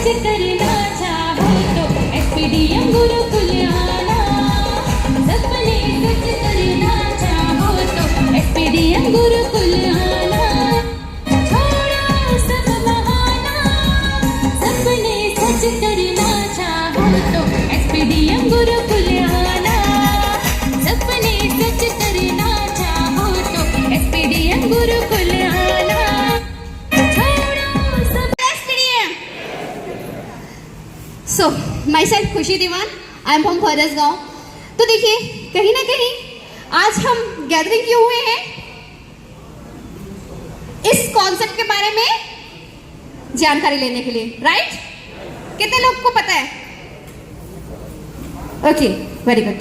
सच करना चाहो तो एसपीडीएम गुरुकुल आना। सपने सच करना चाहो तो एसपीडीएम गुरुकुल आना। छोड़ो सब बहाना, सपने सच करना चाहो तो एसपीडीएम गुरुकुल आना। सपने सच करना चाहो तो एसपीडीएम गुरुकुल आना। सो माई सेल्फ खुशी दीवान, आई एम फ्रॉम फरसगांव। तो देखिए, कहीं ना कहीं आज हम गैदरिंग क्यों हुए हैं, इस कॉन्सेप्ट के बारे में जानकारी लेने के लिए, राइट? कितने लोग को पता है? Okay, very good.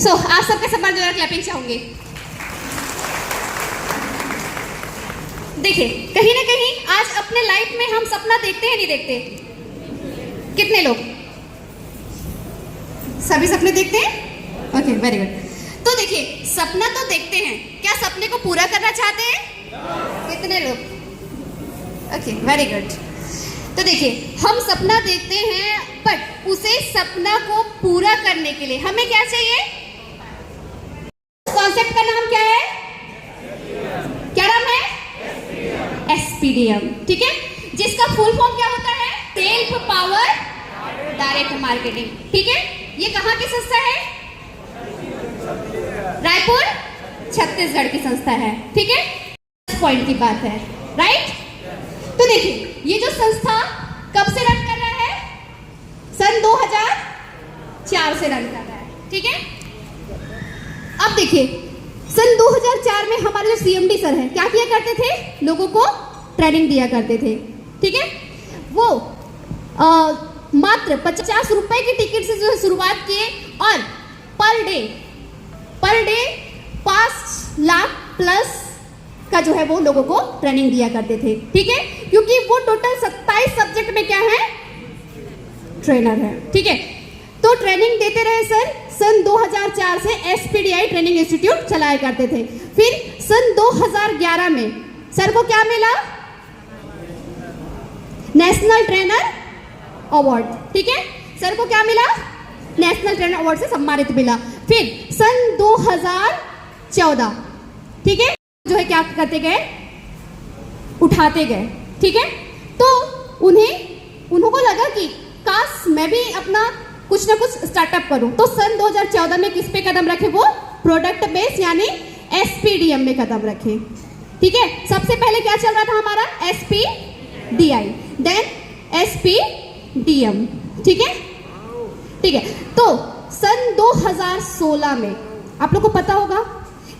सो आप सबके सब जो है क्लैपिंग चाहूंगी। देखिए, कहीं ना कहीं आज अपने लाइफ में हम सपना देखते हैं, नहीं देखते? कितने लोग? सभी सपने देखते हैं? Okay, very good. तो देखिए, सपना तो देखते हैं, क्या सपने को पूरा करना चाहते हैं? कितने लोग? Okay, very good. तो देखिए, हम सपना देखते हैं, बट उसे सपना को पूरा करने के लिए हमें क्या चाहिए? कॉन्सेप्ट का नाम क्या है? क्या नाम है? एसपीडीएम, ठीक है? जिसका फुल फॉर्म क्या होता है? सेल्फ पावर डायरेक्ट मार्केटिंग, ठीक है? ये कहाँ की संस्था है? रायपुर, छत्तीसगढ़ की संस्था है, ठीक है? पॉइंट की बात है, राइट? तो देखिए, ये जो संस्था कब से रन कर रहा है? सन 2004 से रन कर रहा है, ठीक है? अब देखिए, सन 2004 में हमारे जो सीएमडी सर हैं, क्या किया करते थे? लोगों को ट्रेनिंग दिया करते थे, ठीक है? वो मात्र 50 रुपए की टिकट से जो शुरुआत किए और पर डे 5 लाख प्लस का जो है वो लोगों को ट्रेनिंग दिया करते थे, ठीक है? क्योंकि वो टोटल 27 सब्जेक्ट में क्या है? ट्रेनर है, ठीक है? तो ट्रेनिंग देते रहे सर। सन 2004 से एसपीडीआई ट्रेनिंग इंस्टीट्यूट चलाया करते थे। फिर सन 2011 में सर को क्या मिला? नेशनल ट्रेनर अवार्ड, ठीक है? सर को क्या मिला? नेशनल ट्रेनर अवार्ड से सम्मानित मिला। फिर सन 2014, ठीक है, जो है क्या करते गए? उठाते गए, ठीक है? तो उन्हों को लगा कि काश मैं भी अपना कुछ ना कुछ स्टार्टअप करूं। तो सन 2014 में किस पे कदम रखे? वो प्रोडक्ट बेस यानी एसपीडीएम में कदम रखे, ठीक है? सबसे पहले क्या चल रहा था हमारा? एसपीडीआई, देन एसपीडीएम, ठीक है? ठीक है। तो सन 2016 में आप लोग को पता होगा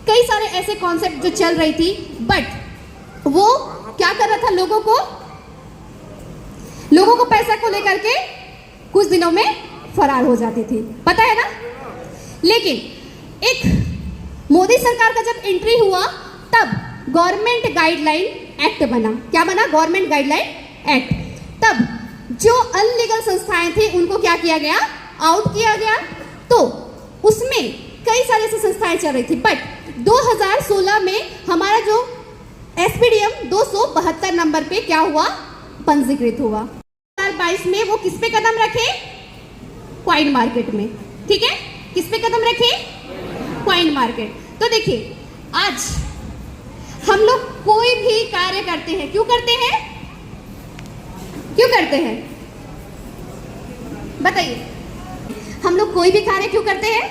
कई सारे ऐसे कॉन्सेप्ट जो चल रही थी, बट वो क्या कर रहा था? लोगों को पैसा को लेकर के कुछ दिनों में फरार हो जाती थी, पता है ना? लेकिन एक मोदी सरकार का जब एंट्री हुआ तब गवर्नमेंट गाइडलाइन एक्ट बना। क्या बना? Government guideline act. तब जो अनलीगल संस्थाएं थी उनको क्या किया गया? आउट किया गया। तो उसमें कई सारी ऐसी संस्थाएं चल रही थी, बट 2016 में हमारा जो एसपीडीएम 272 नंबर पे क्या हुआ? पंजीकृत हुआ। 2022 में वो किस पे कदम रखे? क्वाइन मार्केट में, ठीक है? किस पे कदम रखे? Coin market. तो देखिए, आज हम लोग कोई भी कार्य करते हैं, क्यों करते हैं? क्यों करते हैं? बताइए, हम लोग कोई भी कार्य क्यों करते हैं?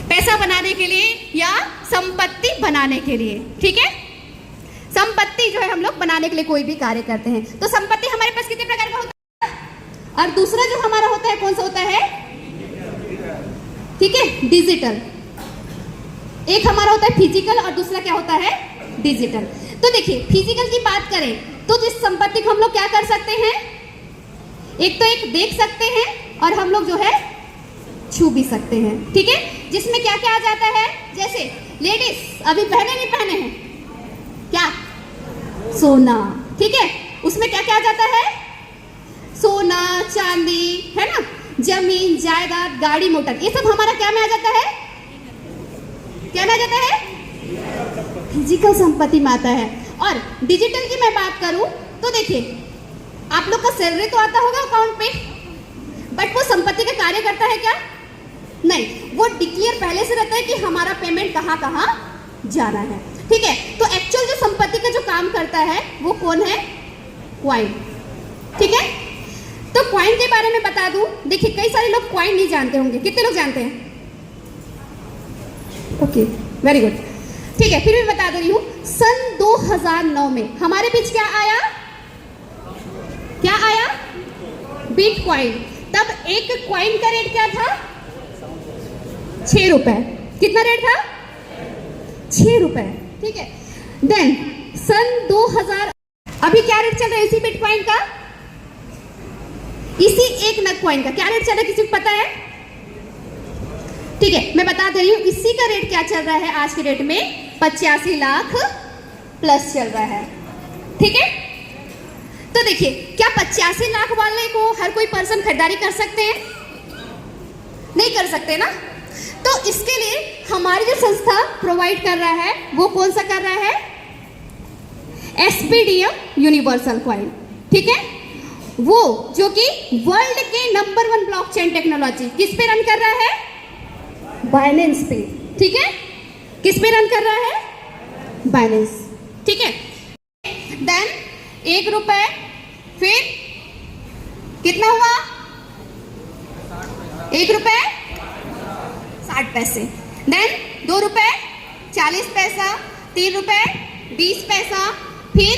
पैसा बनाने के लिए या संपत्ति बनाने के लिए, ठीक है? संपत्ति जो है हम लोग बनाने के लिए कोई भी कार्य करते हैं। तो संपत्ति हमारे पास कितने प्रकार का होता है? और दूसरा जो हमारा होता है कौन सा होता है? ठीक है, डिजिटल। एक हमारा होता है फिजिकल और दूसरा क्या होता है? डिजिटल। तो देखिए, फिजिकल की बात करें तो जिस संपत्ति को हम लोग क्या कर सकते हैं? एक तो एक देख सकते हैं और हम लोग जो है छू भी सकते हैं, ठीक है? जिसमें क्या क्या आ जाता है? जैसे लेडीज अभी पहने नहीं पहने हैं क्या? सोना, ठीक है? उसमें क्या क्या आ जाता है? सोना, चांदी, है ना? जमीन, जायदाद, गाड़ी, मोटर, ये सब हमारा क्या में आ जाता है? क्या में आ जाता है? फिजिकल संपत्ति में आता है। और डिजिटल की मैं बात करूं तो देखिए, आप लोग का सैलरी तो आता होगा अकाउंट पे, बट वो संपत्ति का कार्य करता है क्या? नहीं, वो डिक्लेयर पहले से रहता है कि हमारा पेमेंट कहाँ कहाँ जाना है। ठीक है, तो एक्चुअल जो संपत्ति का जो काम करता है वो कौन है? क्वाइन। ठीक है, तो क्वाइन के बारे में बता दूं। देखिए, कई सारे लोग क्वाइन नहीं जानते होंगे, कितने लोग जानते हैं? Okay, very good. ठीक है, फिर भी बता दे रही हूँ। सन 2009 में हमारे बीच क्या आया? क्या आया? बिटकॉइन। तब एक क्वाइन का रेट क्या था? 6 रुपए। कितना रेट था? 6 रुपए। ठीक है, देन सन 2000, अभी क्या रेट चल रहा है इसी बिटकॉइन का? इसी एक नग कॉइन का क्या रेट चल रहा है, किसी को पता है? ठीक है, मैं बता दे रही हूँ, इसी का रेट क्या चल रहा है आज के डेट में? 85 लाख प्लस चल रहा है। ठीक है, तो देखिए, क्या 85 लाख वाले को हर कोई पर्सन खरीदारी कर सकते हैं? नहीं कर सकते ना। तो इसके लिए हमारी जो संस्था प्रोवाइड कर रहा है वो कौन सा कर रहा है? SPDM universal coin. ठीक है, वो जो कि वर्ल्ड के नंबर 1 ब्लॉकचेन टेक्नोलॉजी किस पे रन कर रहा है? बाइनेंस पे। ठीक है, किस पे रन कर रहा है? बाइनेंस। ठीक है, देन 1 रुपए, फिर कितना हुआ? 1 रुपए 60 पैसे, देन 2 रुपए 40 पैसा, 3 रुपए 20 पैसा, फिर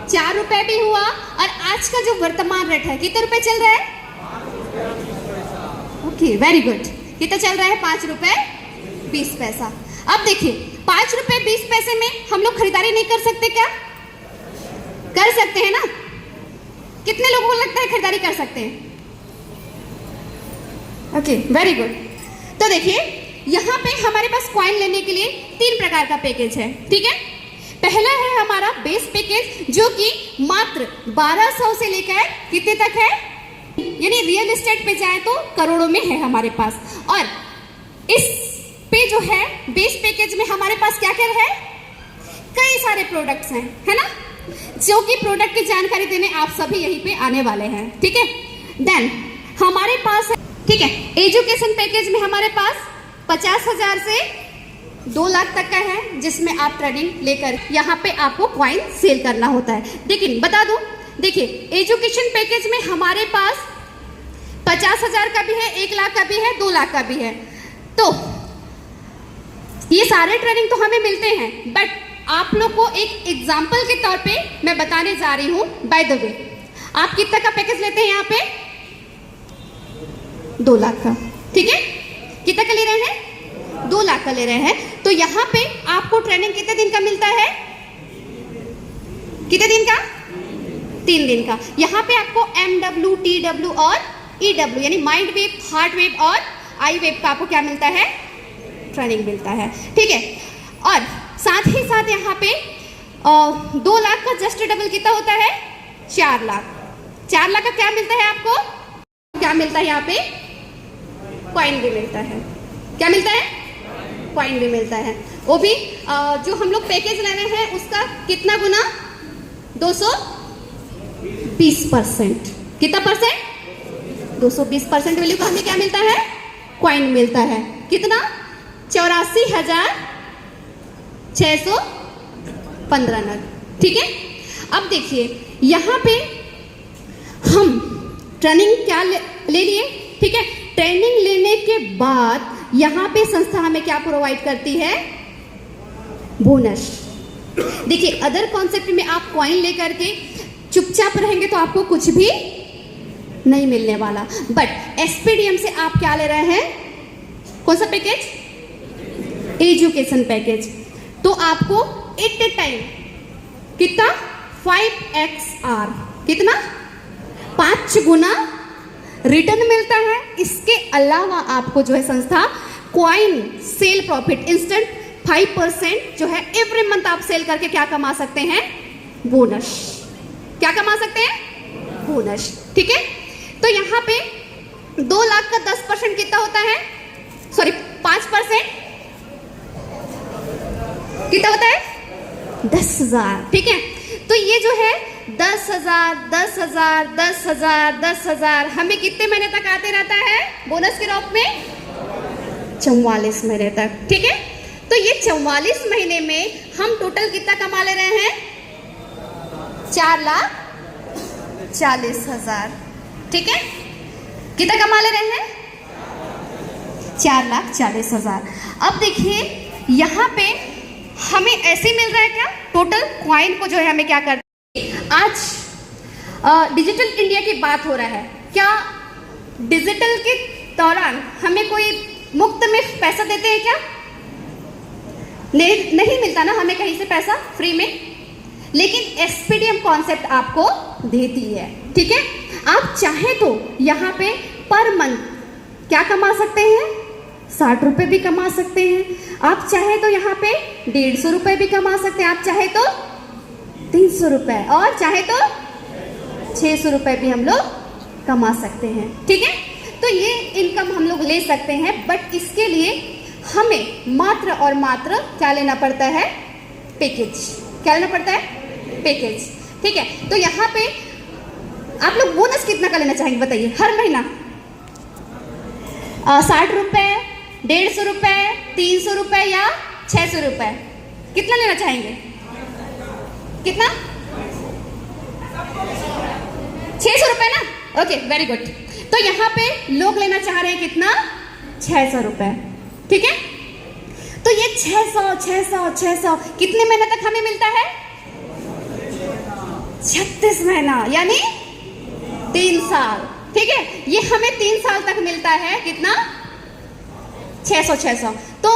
4 रुपए भी हुआ, और आज का जो वर्तमान रेट है कितने रुपए चल रहा है? Okay, very good. कितना चल रहा है? 5 रुपए 20 पैसा। अब देखिए, 5 रुपए 20 पैसे में हम लोग खरीदारी नहीं कर सकते क्या? कर सकते हैं ना। कितने लोगों को लगता है खरीदारी कर सकते हैं? Okay, very good. तो देखिए, यहाँ पे हमारे पास कॉइन लेने के लिए 3 प्रकार का पैकेज है। ठीक है, पहला है हमारा बेस पैकेज, जो कि मात्र 1200 से लेकर कितने तक है, यानी रियल एस्टेट पे जाए तो करोड़ों में है हमारे पास। और इस पे जो है बेस पैकेज में हमारे पास क्या क्या है? कई सारे प्रोडक्ट्स हैं, है ना, जो कि प्रोडक्ट की जानकारी देने आप सभी यहीं पे आने वाले हैं। ठीक है, देन हमारे पास है, ठीक है, एजुकेशन पैकेज में हमारे पास 50,000 से 2 लाख तक का है, जिसमें आप ट्रेनिंग लेकर यहाँ पे आपको कॉइन सेल करना होता है। लेकिन बता दूं, देखिए, एजुकेशन पैकेज में हमारे पास 50,000 का भी है, 1 लाख का भी है, 2 लाख का भी है। तो ये सारे ट्रेनिंग तो हमें मिलते हैं, बट आप लोग को एक एग्जाम्पल के तौर पे मैं बताने जा रही हूँ। बाय द वे, आप कितना का पैकेज लेते हैं यहाँ पे? 2 लाख का। ठीक है, कितना का ले रहे हैं? 2 लाख का ले रहे हैं। तो यहाँ पे आपको ट्रेनिंग कितने दिन का मिलता है? कितने दिन का? 3 दिन का। यहाँ पे आपको MW, TW और EW यानी माइंड वेव, हार्ट वेव और आई वेव का आपको क्या मिलता है? ट्रेनिंग मिलता है। ठीक है, और साथ ही साथ यहाँ पे 2 लाख का जस्ट डबल कितना होता है? 4 लाख। 4 लाख का क्या मिलता है आपको? क्या मिलता है यहाँ पे? कॉइन भी मिलता है। क्या मिलता है? कॉइन भी मिलता है। वो भी जो हम लोग पैकेज ले रहे हैं उसका कितना गुना? 220%। कितना परसेंट? 220% वैल्यू का हमें क्या मिलता है? कॉइन मिलता है। कितना? 84,615 नग। ठीक है, अब देखिए, यहाँ पे हम ट्रेनिंग क्या ले लिए? ठीक है, ट्रेनिंग लेने के बाद यहाँ पे संस्था हमें क्या प्रोवाइड करती है? बोनस। देखिए, अदर कॉन्सेप्ट में आप कॉइन लेकर के चुपचाप रहेंगे तो आपको कुछ भी नहीं मिलने वाला, बट एसपीडीएम से आप क्या ले रहे हैं? कौन सा पैकेज? Education package. तो आपको एट ए टाइम कितना? 5XR, कितना? 5 गुना रिटर्न मिलता है। इसके अलावा आपको जो है संस्था कॉइन सेल प्रॉफिट इंस्टेंट 5% जो है एवरी मंथ आप सेल करके क्या कमा सकते हैं? बोनस। क्या कमा सकते हैं? बोनस। ठीक है, तो यहाँ पे 2 लाख का 10% कितना होता है? सॉरी, 5% कितना होता है? 10,000। ठीक है, तो ये जो है 10,000, 10,000, 10,000, 10,000 हमें कितने महीने तक आते रहता है बोनस के रूप में? 44 महीने तक। ठीक है, तो ये 44 महीने में हम टोटल कितना कमा ले रहे हैं? 4,40,000। ठीक है, कितना कमा ले रहे हैं? 4,40,000। अब देखिए यहाँ पे हमें ऐसे मिल रहा है क्या? टोटल क्वाइन को जो है हमें क्या करना है? आज डिजिटल इंडिया की बात हो रहा है, क्या डिजिटल के दौरान हमें कोई मुफ्त में पैसा देते हैं क्या? नहीं मिलता ना हमें कहीं से पैसा फ्री में, लेकिन एसपीडीएम कॉन्सेप्ट आपको देती है। ठीक है, आप चाहे तो यहाँ पे पर मंथ क्या कमा सकते हैं? 60 रुपये भी कमा सकते हैं। आप चाहे तो यहाँ पे 150 रुपये भी कमा सकते हैं, आप चाहे तो 300 रुपये, और चाहे तो 600 रुपये भी हम लोग कमा सकते हैं। ठीक है, तो ये इनकम हम लोग ले सकते हैं, बट इसके लिए हमें मात्र और मात्र क्या लेना पड़ता है? पैकेज। क्या लेना पड़ता है? पैकेज। ठीक है, तो यहाँ पे आप लोग बोनस कितना का लेना चाहेंगे बताइए? हर महीना 60 रुपये, 150 रुपये, 300 रुपये या 600 रुपये? कितना लेना चाहेंगे? कितना? 600 रुपये ना? Okay, very good. तो यहाँ पे लोग लेना चाह रहे हैं कितना? 600 रुपये। ठीक है, तो ये 600 कितने महीने तक हमें मिलता है? 36 महीना, यानी 3 साल। ठीक है, ये हमें 3 साल तक मिलता है। कितना? 600। तो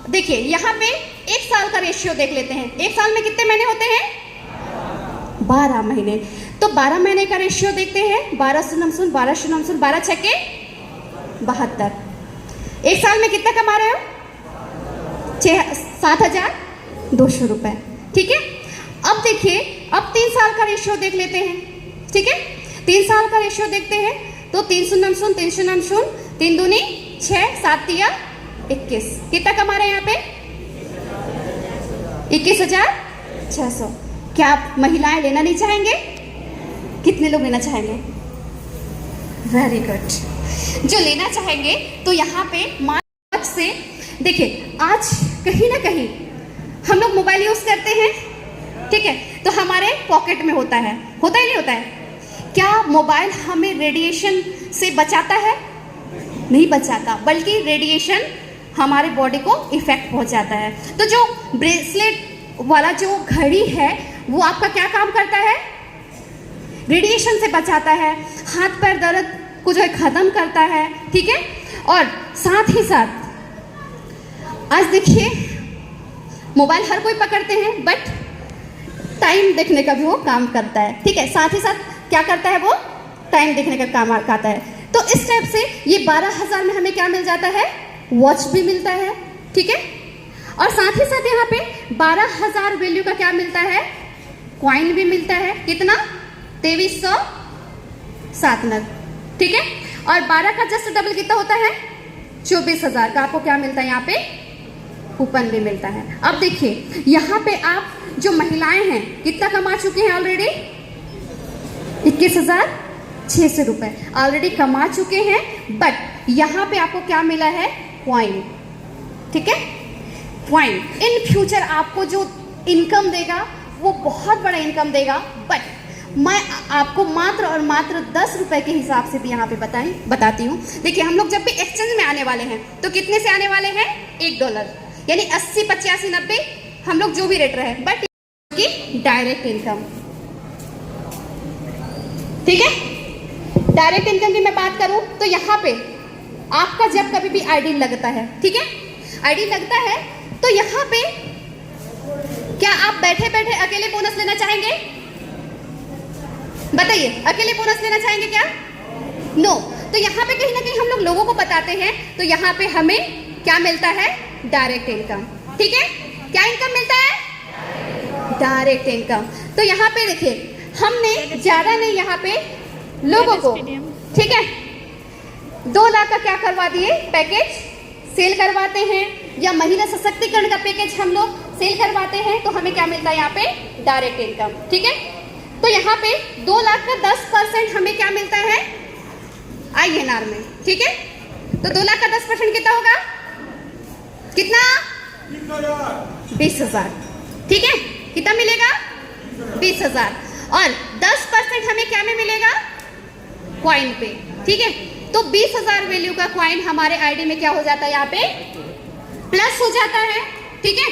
देखिए यहाँ पे 1 साल का रेशियो देख लेते हैं। 1 साल में कितने महीने होते हैं? 12 महीने। तो 12 महीने का रेशियो देखते हैं। 12 शून्य 12 छक्के 72। 1 साल में कितना कमा रहे हो? 7,200 रुपये। ठीक है, अब देखिए, अब 3 साल का रेशियो देख लेते हैं। ठीक है, 3 साल का रेशियो देखते हैं तो 3 शून्य 3 दूनी 6, 7 या 21। कितना कमा रहे हैं यहाँ पे? 21,600। क्या आप महिलाएं लेना नहीं चाहेंगे? कितने लोग लेना चाहेंगे? Very good. जो लेना चाहेंगे तो यहाँ पे मार्च से देखिए, आज कहीं ना कहीं हम लोग मोबाइल यूज करते हैं। ठीक है, तो हमारे पॉकेट में होता है ही नहीं होता है? क्या मोबाइल हमें रेडिएशन से बचाता है? नहीं बचाता, बल्कि रेडिएशन हमारे बॉडी को इफेक्ट पहुंचाता है। तो जो ब्रेसलेट वाला जो घड़ी है वो आपका क्या काम करता है? रेडिएशन से बचाता है, हाथ पैर दर्द को जो है खत्म करता है। ठीक है, और साथ ही साथ आज देखिए मोबाइल हर कोई पकड़ते हैं, बट टाइम देखने का भी वो काम करता है। ठीक है, साथ ही साथ क्या करता है? वो टाइम देखने का काम आता है। तो इस टाइप से ये 12,000 में हमें क्या मिल जाता है? वॉच भी मिलता है। ठीक है, और साथ ही साथ यहाँ पे 12,000 वैल्यू का क्या मिलता है? कॉइन भी मिलता है। कितना? 2307 नग। ठीक है, और 12 का जस्ट डबल कितना होता है? 24,000 का आपको क्या मिलता है? यहाँ पे कूपन भी मिलता है। अब देखिए यहाँ पे आप जो महिलाएं हैं कितना कमा चुके हैं ऑलरेडी? 21,600 रुपये ऑलरेडी कमा चुके हैं, बट यहाँ पे आपको क्या मिला है? क्वाइन। ठीक है, क्वाइन इन फ्यूचर आपको जो इनकम देगा वो बहुत बड़ा इनकम देगा, बट मैं आपको मात्र और मात्र 10 रुपए के हिसाब से भी यहाँ पे बताती हूँ। देखिए हम लोग जब भी एक्सचेंज में आने वाले हैं तो कितने से आने वाले हैं? $1, यानी 80, 85, 90 हम लोग जो भी रेट रहे, बट की डायरेक्ट इनकम। ठीक है, डायरेक्ट इनकम की मैं बात करूं तो यहाँ पे आपका जब कभी भी आईडी लगता है, ठीक है, आईडी लगता है तो यहाँ पे क्या आप बैठे बैठे अकेले बोनस लेना चाहेंगे? बताइए, अकेले बोनस लेना चाहेंगे क्या? नो। तो यहाँ पे कहीं ना कहीं हम लोग लोगों को बताते हैं, तो यहाँ पे हमें क्या मिलता है? Direct income. ठीक है, क्या इनकम मिलता है? Direct income. तो यहाँ पे देखिए हमने ज्यादा नहीं यहाँ पे लोगों को, ठीक है, 2 लाख का क्या करवा दिए? पैकेज सेल करवाते हैं, या महिला सशक्तिकरण का पैकेज हम लोग सेल करवाते हैं, तो हमें क्या मिलता है यहाँ पे? Direct income. ठीक है, तो यहाँ पे 2 लाख का 10% हमें क्या मिलता है INR में, ठीक है। तो 2 लाख का 10% कितना होगा, कितना 20,000, ठीक है। कितना मिलेगा 20,000 और 10% हमें क्या में मिलेगा, कॉइन पे, ठीक है। तो 20,000 वैल्यू का कॉइन हमारे आईडी में क्या हो जाता है, यहाँ पे प्लस हो जाता है, ठीक है।